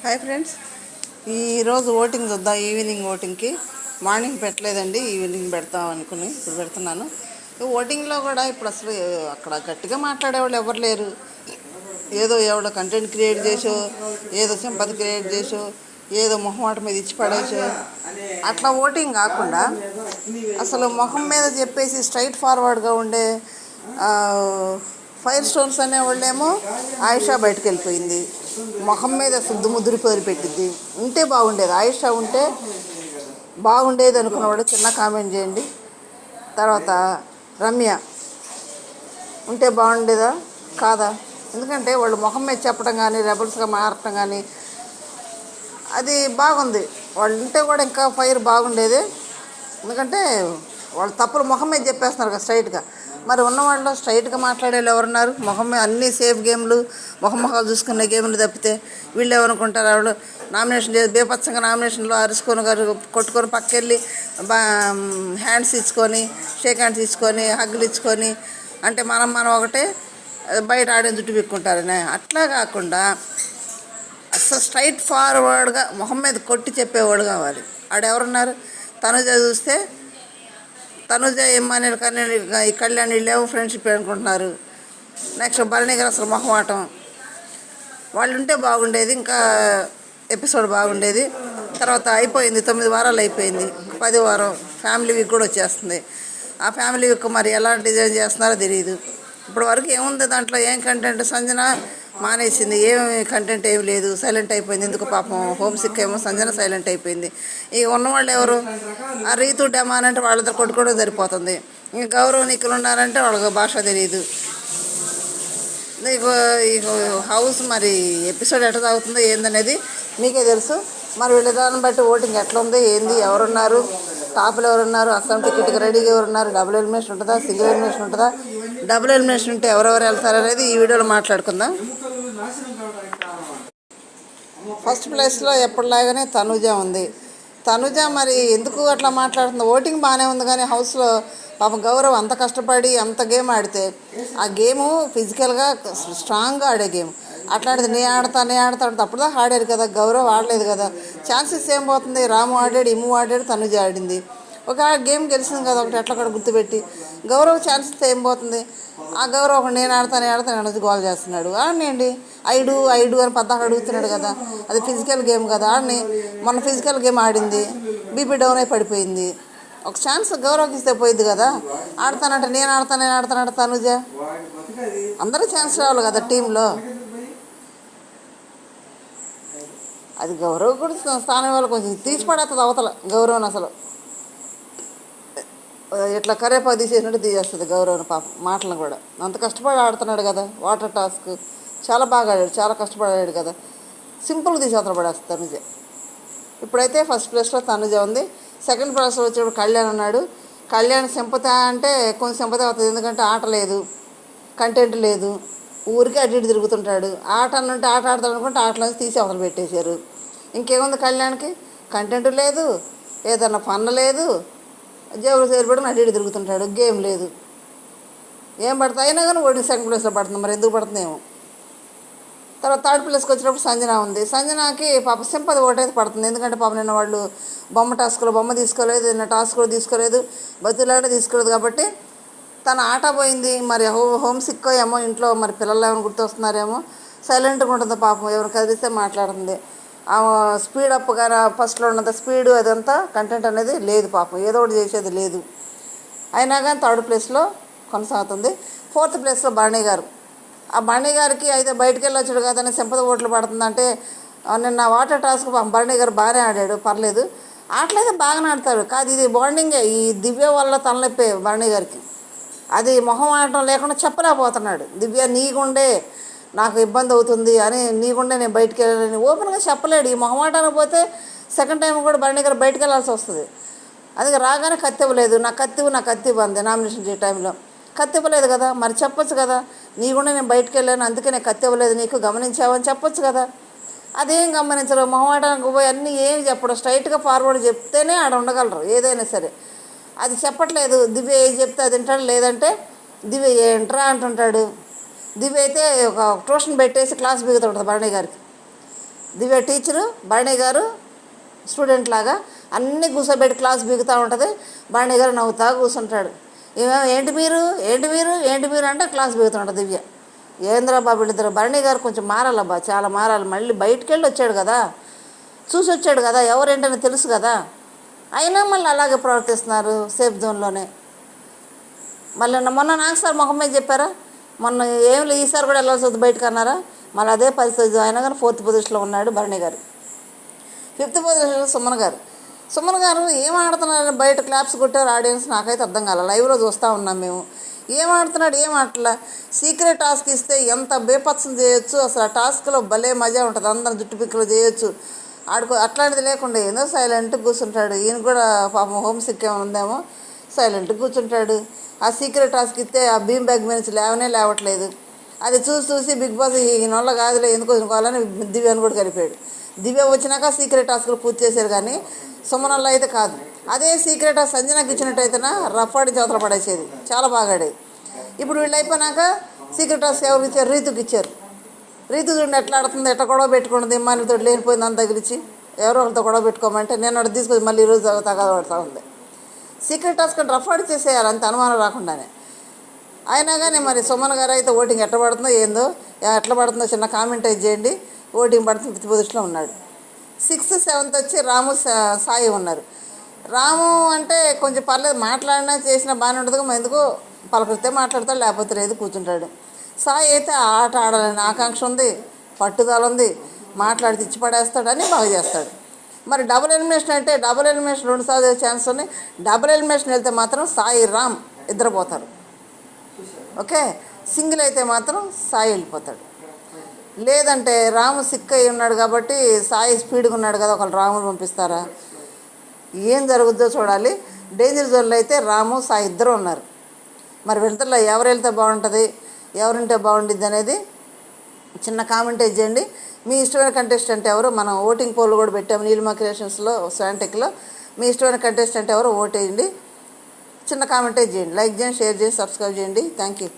Hi friends, ఈరోజు voting చూద్దాం. Evening ఓటింగ్కి morning పెట్టలేదండి, ఈవినింగ్ పెడతాం అనుకుని ఇప్పుడు పెడుతున్నాను. ఓటింగ్లో కూడా ఇప్పుడు అసలు అక్కడ గట్టిగా మాట్లాడేవాళ్ళు ఎవరు లేరు. ఏదో ఎవడో కంటెంట్ క్రియేట్ చేసో, ఏదో సింపతి క్రియేట్ చేసో, ఏదో మొహమాట మీద ఇచ్చి పడేసో అట్లా ఓటింగ్ కాకుండా అసలు మొహం మీద చెప్పేసి స్ట్రైట్ ఫార్వర్డ్గా ఉండే ఫైర్ స్టోన్స్ అనేవాళ్ళేమో ఆయిషా బయటకు వెళ్ళిపోయింది. మొహం మీద శుద్ధ ముద్దురి పేరు పెట్టింది. ఉంటే బాగుండేది, ఆయిషా ఉంటే బాగుండేది అనుకున్నవాడు చిన్న కామెంట్ చేయండి. తర్వాత రమ్య ఉంటే బాగుండేదా కాదా? ఎందుకంటే వాళ్ళు మొహం మీద చెప్పడం కానీ రెబల్స్గా మారటం కానీ అది బాగుంది. వాళ్ళు ఉంటే కూడా ఇంకా ఫైర్ బాగుండేది. ఎందుకంటే వాళ్ళు తప్పులు మొహం మీద చెప్పేస్తున్నారు కదా స్ట్రైట్గా. మరి ఉన్నవాళ్ళు స్ట్రైట్గా మాట్లాడేవాళ్ళు ఎవరున్నారు? మొహం మీద అన్నీ సేఫ్ గేమ్లు, మొహాలు చూసుకునే గేమ్లు తప్పితే వీళ్ళు ఏమనుకుంటారు? వాళ్ళు నామినేషన్ చేసి బేపచ్చంగా నామినేషన్లో అరుచుకొని కొట్టుకొని పక్కెళ్ళి హ్యాండ్స్ ఇచ్చుకొని, షేక్ హ్యాండ్స్ ఇచ్చుకొని, హగ్గులు ఇచ్చుకొని, అంటే మనం ఒకటే బయట ఆడే జుట్టు పిక్కుంటారనే. అట్లా కాకుండా అసలు స్ట్రైట్ ఫార్వర్డ్గా మొహం మీద కొట్టి చెప్పేవాడు కావాలి. ఆడెవరున్నారు? తనుజ చూస్తే తనుజ ఏమని ఈ కళ్యాణ్ వీళ్ళేమో ఫ్రెండ్షిప్ అనుకుంటున్నారు. నెక్స్ట్ భరణి గారు అసలు మొహమాటం. వాళ్ళు ఉంటే బాగుండేది, ఇంకా ఎపిసోడ్ బాగుండేది. తర్వాత అయిపోయింది, 9 వారాలు అయిపోయింది. 10వ వారం ఫ్యామిలీ వీక్ కూడా వచ్చేస్తుంది. ఆ ఫ్యామిలీ వీక్ మరి ఎలా డిజైన్ చేస్తున్నారో తెలియదు. ఇప్పటి వరకు ఏముంది దాంట్లో? ఏం కంటెంట్? సంజన మానేసింది, ఏమి కంటెంట్ ఏమి లేదు, సైలెంట్ అయిపోయింది. ఎందుకు పాపం హోమ్ సిక్ ఏమో సంజన సైలెంట్ అయిపోయింది. ఇక ఉన్నవాళ్ళు ఎవరు? ఆ రీతు డెమాన్ అంటే వాళ్ళతో కొట్టుకోవడం సరిపోతుంది. ఇంక గౌరవ నీకులు ఉన్నారంటే వాళ్ళకి భాష తెలియదు. ఇక హౌస్ మరి ఎపిసోడ్ ఎట్లా సాగుతుందో ఏందనేది మీకే తెలుసు. మరి వీళ్ళ దాన్ని బట్టి ఓటింగ్ ఎట్లా ఉంది, ఏంది, ఎవరున్నారు, టాప్లో ఎవరున్నారు, అస్సాం టికెట్కి రెడీగా ఎవరున్నారు, డబుల్ ఎలిమినేషన్ ఉంటుందా, సింగిల్ ఎలిమినేషన్ ఉంటుందా, డబుల్ ఎలిమినేషన్ ఉంటే ఎవరెవరు వెళ్తారనేది ఈ వీడియోలో మాట్లాడుకుందాం. ఫస్ట్ ప్లేస్లో ఎప్పటిలాగానే తనుజ ఉంది. తనుజ మరి ఎందుకు అట్లా మాట్లాడుతుంది? ఓటింగ్ బాగానే ఉంది కానీ హౌస్లో పాపం గౌరవ్ అంత కష్టపడి అంత గేమ్ ఆడితే ఆ గేము ఫిజికల్గా స్ట్రాంగ్గా ఆడే గేమ్. అట్లాంటిది నేను ఆడతాడు అప్పుడుదా ఆడారు కదా, గౌరవ్ ఆడలేదు కదా. ఛాన్సెస్ ఏం పోతుంది? రాము ఆడాడు, ఇమ్ము ఆడాడు, తనుజ ఆడింది. ఒక గేమ్ గెలిచింది కదా ఒకటి, ఎట్లా కూడా గుర్తుపెట్టి. గౌరవ్ ఛాన్సెస్ ఏం పోతుంది? ఆ గౌరవ్ ఒకటి నేను ఆడతాను అనేది గోల్ చేస్తున్నాడు. ఆడనండి, ఐడు అని పద్దాక అడుగుతున్నాడు కదా. అది ఫిజికల్ గేమ్ కదా, ఆడని. మొన్న ఫిజికల్ గేమ్ ఆడింది, బీపీ డౌన్ అయి పడిపోయింది. ఒక ఛాన్స్ గౌరవ్కి ఇస్తే పోయింది కదా. ఆడతానంటే నేను ఆడతానంటే తనుజ. అందరూ ఛాన్స్ రావాలి కదా టీంలో. అది గౌరవ్ కూడా స్థానం వల్ల కొంచెం తీసిపడేస్తుంది అవతల గౌరవ్ని. అసలు ఇట్లా కరేపాకు తీసేసినట్టు తీసేస్తుంది గౌరవ్ని పాపం. మాటలను కూడా అంత కష్టపడి ఆడుతున్నాడు కదా. వాటర్ టాస్క్ చాలా బాగా ఆడాడు, చాలా కష్టపడి ఆడాడు కదా. సింపుల్గా తీసి అవతల పడేస్తుంది తనుజ. ఇప్పుడైతే ఫస్ట్ ప్లేస్లో తనుజ ఉంది. సెకండ్ ప్లేస్లో వచ్చేప్పుడు కళ్యాణ్ ఉన్నాడు. కళ్యాణ్ సింపతి అంటే కొంచెం సింపతి అవుతుంది, ఎందుకంటే ఆట లేదు, కంటెంట్ లేదు, ఊరికే అటు ఇటు తిరుగుతుంటాడు. ఆట అన్నంటే ఆట ఆడతాడు అనుకుంటే ఆటలోంచి తీసి అవతల పెట్టేశారు. ఇంకేముంది కళ్యాణ్కి? కంటెంట్ లేదు, ఏదన్నా ఫన్ లేదు, జేబులు చేరిపడి అటు ఇటు తిరుగుతుంటాడు, గేమ్ లేదు, ఏం పడుతుంది. అయినా కానీ ఓడి సెకండ్ ప్లేస్లో పడుతుంది. మరి ఎందుకు పడుతుందేమో. తర్వాత థర్డ్ ప్లేస్కి వచ్చినప్పుడు సంజన ఉంది. సంజనాకి పాప సింపతి ఓటైతే పడుతుంది, ఎందుకంటే పాప నిన్న వాళ్ళు బొమ్మ తీసుకోలేదు, నిన్న టాస్క్ కూడా తీసుకోలేదు, బతులాడే తీసుకోలేదు కాబట్టి తన ఆట పోయింది. మరి హోమ్ సిక్ ఏమో ఇంట్లో, మరి పిల్లలు ఏమైనా గుర్తొస్తున్నారేమో. సైలెంట్గా ఉంటుంది పాపం, ఎవరు కదిలిస్తే మాట్లాడుతుంది. స్పీడ్ అప్ కానీ ఫస్ట్లో ఉన్నంత స్పీడు అదంతా కంటెంట్ అనేది లేదు పాపం, ఏదో ఒకటి చేసేది లేదు. అయినా కానీ థర్డ్ ప్లేస్లో కొనసాగుతుంది. ఫోర్త్ ప్లేస్లో భరణి గారు. ఆ భరణి గారికి అయితే బయటికి వెళ్ళొచ్చాడు కదని సింపతి ఓట్లు పడుతుందంటే, నిన్న వాటర్ టాస్క్ భరణి గారు బాగానే ఆడాడు, పర్లేదు, ఆటలైతే బాగానే ఆడతాడు. కాదు ఇది బాండింగే. ఈ దివ్య వల్ల తలనొప్పే భరణి గారికి. అది మొహం ఆడటం లేకుండా చెప్పలేకపోతున్నాడు. దివ్య నీగుండే నాకు ఇబ్బంది అవుతుంది అని, నీగుండే నేను బయటికి వెళ్ళాలని ఓపెన్గా చెప్పలేడు. ఈ మొహమాటానికి పోతే సెకండ్ టైం కూడా భరణి గారు బయటకు వెళ్ళాల్సి వస్తుంది. అందుకే రాగానే కత్తి ఇవ్వలేదు, నా కత్తి ఇవ్వంది. నామినేషన్ చేసే టైంలో కత్తి ఇవ్వలేదు కదా, మరి చెప్పొచ్చు కదా, నీ కూడా నేను బయటకు వెళ్ళాను అందుకే నేను కత్తి ఇవ్వలేదు నీకు, గమనించావని చెప్పొచ్చు కదా. అదేం గమనించరు, మొహమాటానికి పోయి అన్నీ ఏమి చెప్పడం, స్ట్రైట్గా ఫార్వర్డ్ చెప్తేనే ఆడ ఉండగలరు ఏదైనా సరే. అది చెప్పట్లేదు. దివ్య ఏది చెప్తే అది వింటాడు, లేదంటే దివ్య ఏంట్రా అంటుంటాడు. దివ్య అయితే ఒక ట్యూషన్ పెట్టేసి క్లాస్ బిగుతుంటుంది భరణి గారికి. దివ్య టీచరు, భరణి గారు స్టూడెంట్ లాగా అన్నీ కూర్చోబెట్టి క్లాస్ బిగుతూ ఉంటుంది. భరణి గారు నవ్వుతా కూర్చుంటాడు. ఏమేమో ఏంటి మీరు అంటే క్లాస్ బిగుతుంటుంది దివ్య. ఏంద్రా బాబు వీళ్ళిద్దరు. భరణి గారు కొంచెం మారాలబ్బా, చాలా మారాలి. మళ్ళీ బయటికి వెళ్ళి వచ్చాడు కదా, చూసి వచ్చాడు కదా, ఎవరేంటని తెలుసు కదా, అయినా మళ్ళీ అలాగే ప్రవర్తిస్తున్నారు సేఫ్ జోన్లోనే. మళ్ళీ మొన్న నాకు సార్ ముఖం మీద చెప్పారా, మొన్న ఏం లేదు ఈసారి కూడా వెళ్ళాల్సి వస్తుంది బయటకు అన్నారా. మళ్ళీ అదే పరిస్థితి. అయినా కానీ 4th పొజిషన్లో ఉన్నాడు భరణి గారు. 5th పొజిషన్లో సుమన్ గారు ఏం ఆడుతున్నారు, బయట క్లాప్స్ కొట్టారు ఆడియన్స్. నాకైతే అర్థం కాలే, లైవ్లో చూస్తూ ఉన్నాం మేము. ఏం ఆడుతున్నాడు, ఏం ఆటలా. సీక్రెట్ టాస్క్ ఇస్తే ఎంత బేపత్సం చేయొచ్చు అసలు. ఆ టాస్క్లో భలే మజా ఉంటుంది, అందరం జుట్టు పిక్కలు చేయొచ్చు. అట్లాంటిది లేకుండా ఏదో సైలెంట్గా కూర్చుంటాడు. ఈయన కూడా పాపం హోమ్ సిక్ ఏమైనా ఉందేమో సైలెంట్గా కూర్చుంటాడు. ఆ సీక్రెట్ టాస్క్ ఇస్తే ఆ బీమ్ బ్యాగ్ మీద నుంచి లేవట్లేదు. అది చూసి బిగ్ బాస్ ఈయన వల్ల కాదులే ఎందుకు వదులుకోవాలని దివ్యను కూడా కలిపాడు. దివ్య వచ్చినాక సీక్రెట్ టాస్క్లు పూర్తి చేశారు, కానీ సుమన్ వల్ల అయితే కాదు. అదే సీక్రెట్ టాస్క్ సంజనాకి ఇచ్చినట్టయితేనా రఫాడి చవతల పడేసేది, చాలా బాగా ఆడేది. ఇప్పుడు వీళ్ళు అయిపోయినాక సీక్రెట్ టాస్క్ ఎవరికి ఇచ్చారు, రీతుకి ఇచ్చారు. రీతు చూడండి ఎట్లా ఆడుతుంది, ఎట్లా గొడవ పెట్టుకుంటుంది, ఇమ్మానితో లేనిపోయింది అంత తగిలిచి ఎవరో ఒకరితో గొడవ పెట్టుకోమంటే నేను అక్కడ తీసుకొని మళ్ళీ ఈరోజు తగలబడతా ఉంది. సీక్రెట్ టాస్క్ అంటే రఫ్ చేసేయాలి, అంత అనుమానం రాకుండానే. అయినా కానీ మరి సుమన్ గారు అయితే ఓటింగ్ ఎట్లా పడుతుందో ఏందో, ఎట్లా పడుతుందో చిన్న కామెంట్ అయితే చేయండి. ఓటింగ్ పడుతుంది, 5th పొజిషన్లో ఉన్నాడు. 6th 7th వచ్చి రాము సాయి ఉన్నారు. రాము అంటే కొంచెం పర్లేదు, మాట్లాడినా చేసినా బాగానే ఉంటుంది, ఎందుకు పలకరితే మాట్లాడతాడు, లేకపోతే లేదు కూర్చుంటాడు. సాయి అయితే ఆట ఆడాలని ఆకాంక్ష ఉంది, పట్టుదల ఉంది, మాట్లాడి తెచ్చి పడేస్తాడు, అని బాగా చేస్తాడు. మరి డబుల్ ఎలిమినేషన్ అంటే డబుల్ ఎలిమినేషన్ 2 సార్లు ఛాన్స్ ఉన్నాయి. డబుల్ ఎలిమినేషన్ వెళ్తే మాత్రం సాయి రామ్ ఇద్దరు పోతారు, ఓకే. సింగిల్ అయితే మాత్రం సాయి వెళ్ళిపోతాడు. లేదంటే రాము సిక్ అయి ఉన్నాడు కాబట్టి సాయి స్పీడ్గా ఉన్నాడు కదా, ఒకళ్ళు రాముని పంపిస్తారా, ఏం జరుగుద్దో చూడాలి. డేంజర్ జోన్లో అయితే రాము సాయి ఇద్దరు ఉన్నారు. మరి వీళ్ళలో ఎవరు వెళ్తే బాగుంటుంది, ఎవరుంటే బాగుంటుంది అనేది చిన్న కామెంట్ చేయండి. మీ ఇష్టమైన కంటెస్టెంట్ ఎవరు, మనం ఓటింగ్ పోల్ కూడా పెట్టాము నీలిమా క్రియేషన్స్లో శాంటెక్లో. మీ ఇష్టమైన కంటెస్టెంట్ ఎవరు ఓట్ వేయండి, చిన్న కామెంట్ చేయండి. లైక్ చేయండి, షేర్ చేయండి, సబ్స్క్రైబ్ చేయండి. Thank you.